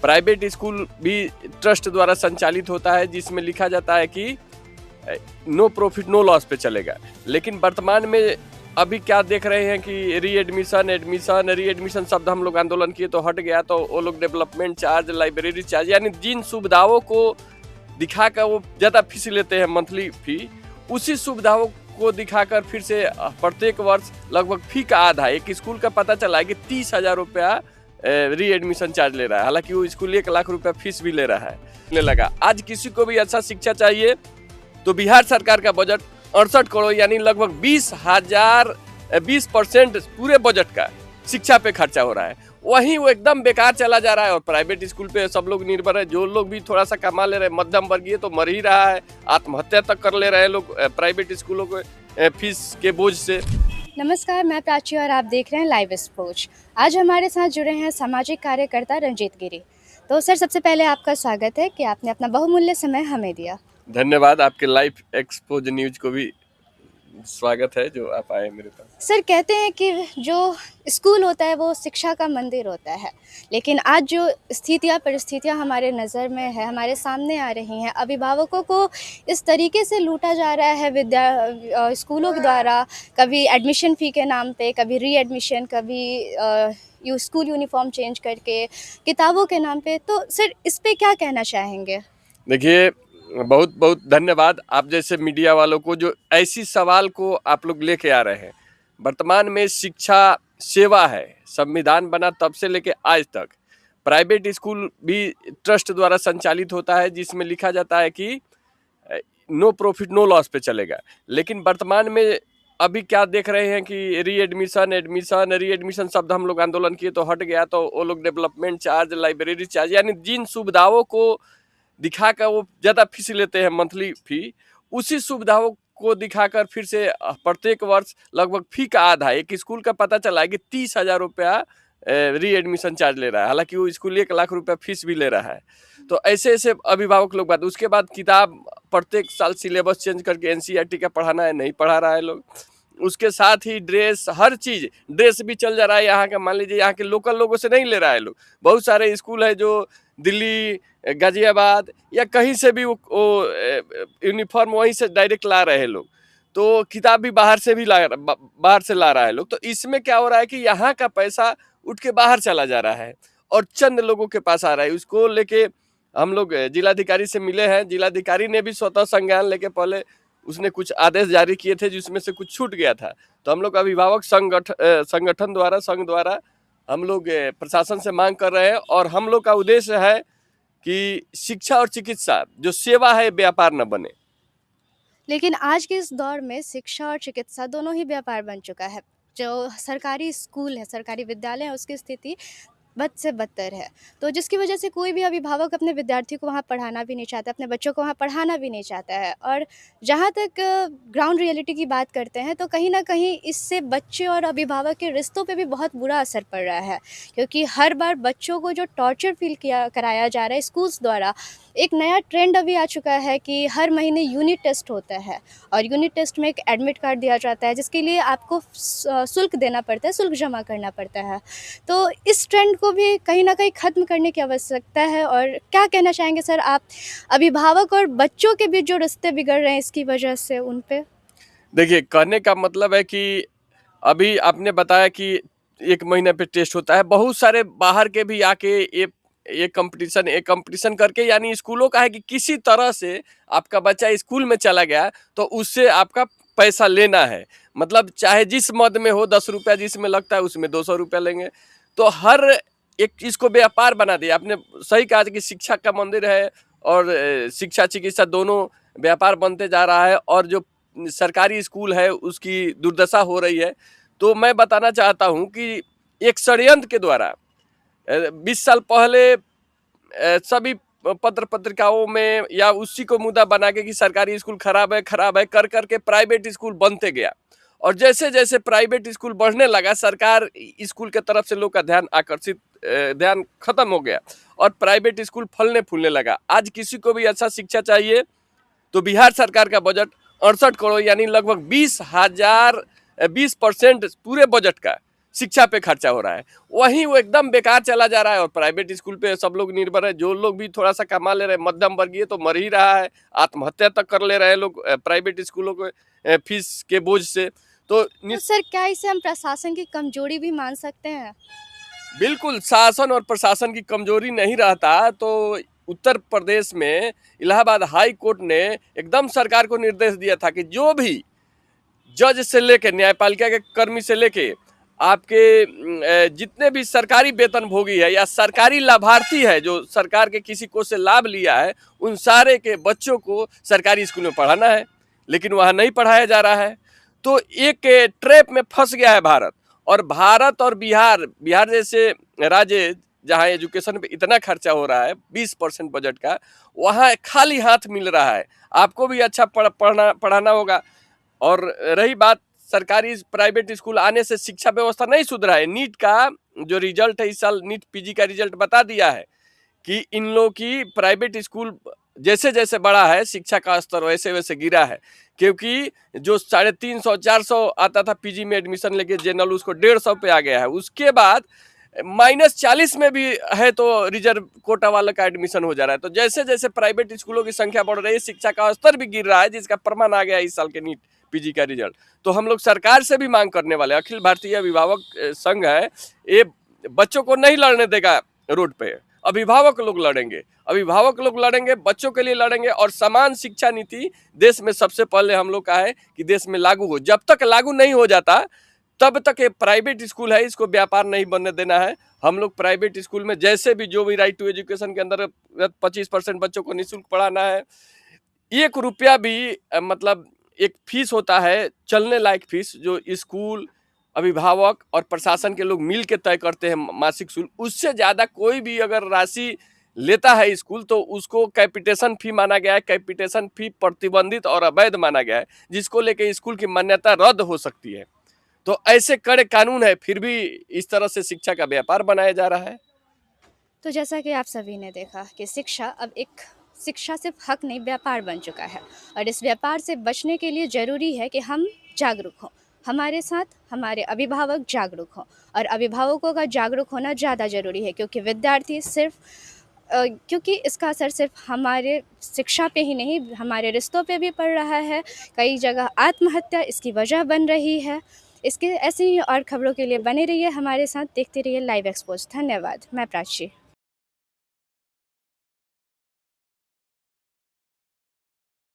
Private school भी trust द्वारा संचालित होता है, जिसमें लिखा जाता है कि नो प्रॉफिट नो लॉस पे चलेगा। लेकिन वर्तमान में अभी क्या देख रहे हैं कि रीएडमिशन शब्द हम लोग आंदोलन किए तो हट गया, तो वो लोग डेवलपमेंट चार्ज, लाइब्रेरी चार्ज, यानी जिन सुविधाओं को दिखाकर वो ज़्यादा फीस लेते हैं, मंथली फी, उसी सुविधाओं को दिखाकर फिर से प्रत्येक वर्ष लगभग फी का आधा, एक स्कूल का पता चला है कि 30,000 रुपया रीएडमिशन चार्ज ले रहा है, हालांकि वो स्कूल 1 लाख रुपया फीस भी ले रहा है। लगा आज किसी को भी अच्छा शिक्षा चाहिए तो बिहार सरकार का बजट 68 करोड़ यानी लगभग 20% पूरे बजट का शिक्षा पे खर्चा हो रहा है, वहीं वो एकदम बेकार चला जा रहा है। और प्राइवेट स्कूल पे सब लोग निर्भर है, जो लोग भी थोड़ा सा कमा ले रहे हैं, मध्यम वर्गीय तो मर ही रहा है, आत्महत्या तक कर ले रहे हैं लोग प्राइवेट स्कूलों के फीस के बोझ से। नमस्कार, मैं प्राची और आप देख रहे हैं लाइव स्पोर्ट्स। आज हमारे साथ जुड़े हैं सामाजिक कार्यकर्ता रंजीत गिरी। तो सर, सबसे पहले आपका स्वागत है कि आपने अपना बहुमूल्य समय हमें दिया। धन्यवाद, आपके लाइव एक्सपोज न्यूज को भी स्वागत है जो आप आए मेरे पास। सर, कहते हैं कि जो स्कूल होता है वो शिक्षा का मंदिर होता है, लेकिन आज जो परिस्थितियां हमारे नज़र में है, हमारे सामने आ रही हैं, अभिभावकों को इस तरीके से लूटा जा रहा है स्कूलों के द्वारा, कभी एडमिशन फ़ी के नाम पे, कभी रीएडमिशन, कभी स्कूल यूनिफॉर्म चेंज करके, किताबों के नाम पे। तो सर, इस पे क्या कहना चाहेंगे? देखिए, बहुत बहुत धन्यवाद आप जैसे मीडिया वालों को जो ऐसी सवाल को आप लोग लेके आ रहे हैं। वर्तमान में शिक्षा सेवा है, संविधान बना तब से लेके आज तक प्राइवेट स्कूल भी ट्रस्ट द्वारा संचालित होता है, जिसमें लिखा जाता है कि नो प्रॉफिट नो लॉस पे चलेगा। लेकिन वर्तमान में अभी क्या देख रहे हैं कि रीएडमिशन शब्द हम लोग आंदोलन किए तो हट गया, तो वो लोग डेवलपमेंट चार्ज, लाइब्रेरी चार्ज, यानी जिन सुविधाओं को दिखाकर वो ज़्यादा फीस लेते हैं, मंथली फी, उसी सुविधाओं को दिखाकर फिर से प्रत्येक वर्ष लगभग फी का आधा, एक स्कूल का पता चला है कि 30,000 रुपया रीएडमिशन चार्ज ले रहा है, हालांकि वो स्कूल 1 लाख रुपया फीस भी ले रहा है। तो ऐसे ऐसे अभिभावक लोग बात, उसके बाद किताब प्रत्येक साल सिलेबस चेंज करके एनसीईआरटी का पढ़ाना है, नहीं पढ़ा रहा है लोग। उसके साथ ही ड्रेस, हर चीज़, ड्रेस भी चल जा रहा है यहाँ का, मान लीजिए यहाँ के लोकल लोगों से नहीं ले रहा है लोग। बहुत सारे स्कूल है जो दिल्ली, गाजियाबाद या कहीं से भी वो यूनिफॉर्म वहीं से डायरेक्ट ला रहे हैं लोग, तो किताब भी बाहर से ला रहा है लोग। तो इसमें क्या हो रहा है कि यहाँ का पैसा उठ के बाहर चला जा रहा है और चंद लोगों के पास आ रहा है। उसको लेके हम लोग जिलाधिकारी से मिले हैं, जिलाधिकारी ने भी स्वतः संज्ञान लेके पहले उसने कुछ आदेश जारी किए थे जिसमें से कुछ छूट गया था। तो हम लोग अभिभावक संगठन द्वारा, संघ द्वारा हम लोग प्रशासन से मांग कर रहे हैं, और हम लोग का उद्देश्य है कि शिक्षा और चिकित्सा जो सेवा है व्यापार न बने। लेकिन आज के इस दौर में शिक्षा और चिकित्सा दोनों ही व्यापार बन चुका है। जो सरकारी स्कूल है, सरकारी विद्यालय है, उसकी स्थिति बद से बदतर है। तो जिसकी वजह से कोई भी अभिभावक अपने विद्यार्थी को वहाँ पढ़ाना भी नहीं चाहता, अपने बच्चों को वहाँ पढ़ाना भी नहीं चाहता है। और जहाँ तक ग्राउंड रियलिटी की बात करते हैं, तो कहीं न कहीं इससे बच्चे और अभिभावक के रिश्तों पे भी बहुत बुरा असर पड़ रहा है, क्योंकि हर बार बच्चों को जो टॉर्चर फ़ील कराया जा रहा है स्कूल्स द्वारा। एक नया ट्रेंड अभी आ चुका है कि हर महीने यूनिट टेस्ट होता है, और यूनिट टेस्ट में एक एडमिट कार्ड दिया जाता है, जिसके लिए आपको शुल्क देना पड़ता है, शुल्क जमा करना पड़ता है। तो इस ट्रेंड को भी कहीं न कहीं ख़त्म करने की आवश्यकता है। और क्या कहना चाहेंगे सर आप, अभिभावक और बच्चों के बीच जो रिश्ते बिगड़ रहे हैं इसकी वजह से, उन पे? देखिए, कहने का मतलब है कि अभी आपने बताया कि 1 महीने पे टेस्ट होता है, बहुत सारे बाहर के भी आके ये कंपटीशन करके, यानी स्कूलों का है कि किसी तरह से आपका बच्चा स्कूल में चला गया तो उससे आपका पैसा लेना है। मतलब चाहे जिस मद में हो, 10 रुपया जिसमें लगता है उसमें 200 रुपया लेंगे। तो हर एक इसको व्यापार बना दिया। आपने सही कहा कि शिक्षा का मंदिर है, और शिक्षा चिकित्सा दोनों व्यापार बनते जा रहा है, और जो सरकारी स्कूल है उसकी दुर्दशा हो रही है। तो मैं बताना चाहता हूँ कि एक षड्यंत्र के द्वारा 20 साल पहले सभी पत्र पत्रिकाओं में या उसी को मुद्दा बना के कि सरकारी स्कूल खराब है कर करके प्राइवेट स्कूल बनते गया, और जैसे जैसे प्राइवेट स्कूल बढ़ने लगा, सरकार स्कूल के तरफ से लोग का ध्यान खत्म हो गया और प्राइवेट स्कूल फलने फूलने लगा। आज किसी को भी अच्छा शिक्षा चाहिए तो बिहार सरकार का बजट 68 करोड़ यानी लगभग 20% पूरे बजट का शिक्षा पे खर्चा हो रहा है, वहीं वो एकदम बेकार चला जा रहा है और प्राइवेट स्कूल पे सब लोग निर्भर है। जो लोग भी थोड़ा सा कमा ले रहे हैं, मध्यम वर्गीय तो मर ही रहा है, आत्महत्या तक कर ले रहे हैं लोग प्राइवेट स्कूलों के फीस के बोझ से। तो तो सर क्या इसे हम प्रशासन की कमजोरी भी मान सकते हैं? बिल्कुल शासन और प्रशासन की कमजोरी नहीं रहता तो उत्तर प्रदेश में इलाहाबाद हाई कोर्ट ने एकदम सरकार को निर्देश दिया था कि जो भी जज से लेके न्यायपालिका के कर्मी से लेके आपके जितने भी सरकारी वेतनभोगी है या सरकारी लाभार्थी है जो सरकार के किसी को से लाभ लिया है, उन सारे के बच्चों को सरकारी स्कूल में पढ़ाना है, लेकिन वहाँ नहीं पढ़ाया जा रहा है। तो एक ट्रैप में फंस गया है भारत। और भारत और बिहार जैसे राज्य जहाँ एजुकेशन पे इतना खर्चा हो रहा है 20% बजट का, वहाँ खाली हाथ मिल रहा है। आपको भी अच्छा पढ़ाना होगा। और रही बात सरकारी प्राइवेट स्कूल आने से शिक्षा व्यवस्था नहीं सुधरा है। नीट का जो रिजल्ट है इस साल, नीट पीजी का रिजल्ट बता दिया है कि इन लोगों की प्राइवेट स्कूल जैसे जैसे बड़ा है शिक्षा का स्तर वैसे वैसे गिरा है। क्योंकि जो 350-400 आता था पीजी में एडमिशन लेके जनरल, उसको 150 पे आ गया है। उसके बाद -40 में भी है तो रिजर्व कोटा वाला का एडमिशन हो जा रहा है। तो जैसे जैसे प्राइवेट स्कूलों की संख्या बढ़ रही है, शिक्षा का स्तर भी गिर रहा है, जिसका प्रमाण आ गया इस साल के नीट पीजी का रिजल्ट। तो हम लोग सरकार से भी मांग करने वाले, अखिल भारतीय अभिभावक संघ है, ये बच्चों को नहीं लड़ने देगा रोड पे। अभिभावक लोग लड़ेंगे, बच्चों के लिए लड़ेंगे। और समान शिक्षा नीति देश में सबसे पहले हम लोग का है कि देश में लागू हो। जब तक लागू नहीं हो जाता तब तक ये प्राइवेट स्कूल है, इसको व्यापार नहीं बनने देना है। हम लोग प्राइवेट स्कूल में जैसे भी जो भी राइट टू एजुकेशन के अंदर 25% बच्चों को निःशुल्क पढ़ाना है। 1 रुपया भी मतलब एक फीस होता है चलने लायक फीस, जो स्कूल, अभिभावक और प्रशासन के लोग मिल के तय करते हैं मासिक शुल्क। उससे ज़्यादा कोई भी अगर राशि लेता है स्कूल तो उसको कैपिटेशन फी माना गया है। कैपिटेशन फी प्रतिबंधित और अवैध माना गया है, जिसको लेके स्कूल की मान्यता रद्द हो सकती है। तो ऐसे कड़े कानून है, फिर भी इस तरह से शिक्षा का व्यापार बनाया जा रहा है। तो जैसा कि आप सभी ने देखा कि शिक्षा सिर्फ हक नहीं, व्यापार बन चुका है। और इस व्यापार से बचने के लिए ज़रूरी है कि हम जागरूक हों, हमारे साथ हमारे अभिभावक जागरूक हों। और अभिभावकों का जागरूक होना ज़्यादा ज़रूरी है, क्योंकि विद्यार्थी क्योंकि इसका असर सिर्फ हमारे शिक्षा पे ही नहीं, हमारे रिश्तों पे भी पड़ रहा है। कई जगह आत्महत्या इसकी वजह बन रही है। इसके ऐसे ही और खबरों के लिए बने रहिए हमारे साथ, देखते रहिए लाइव एक्सपोज। धन्यवाद। मैं प्राची।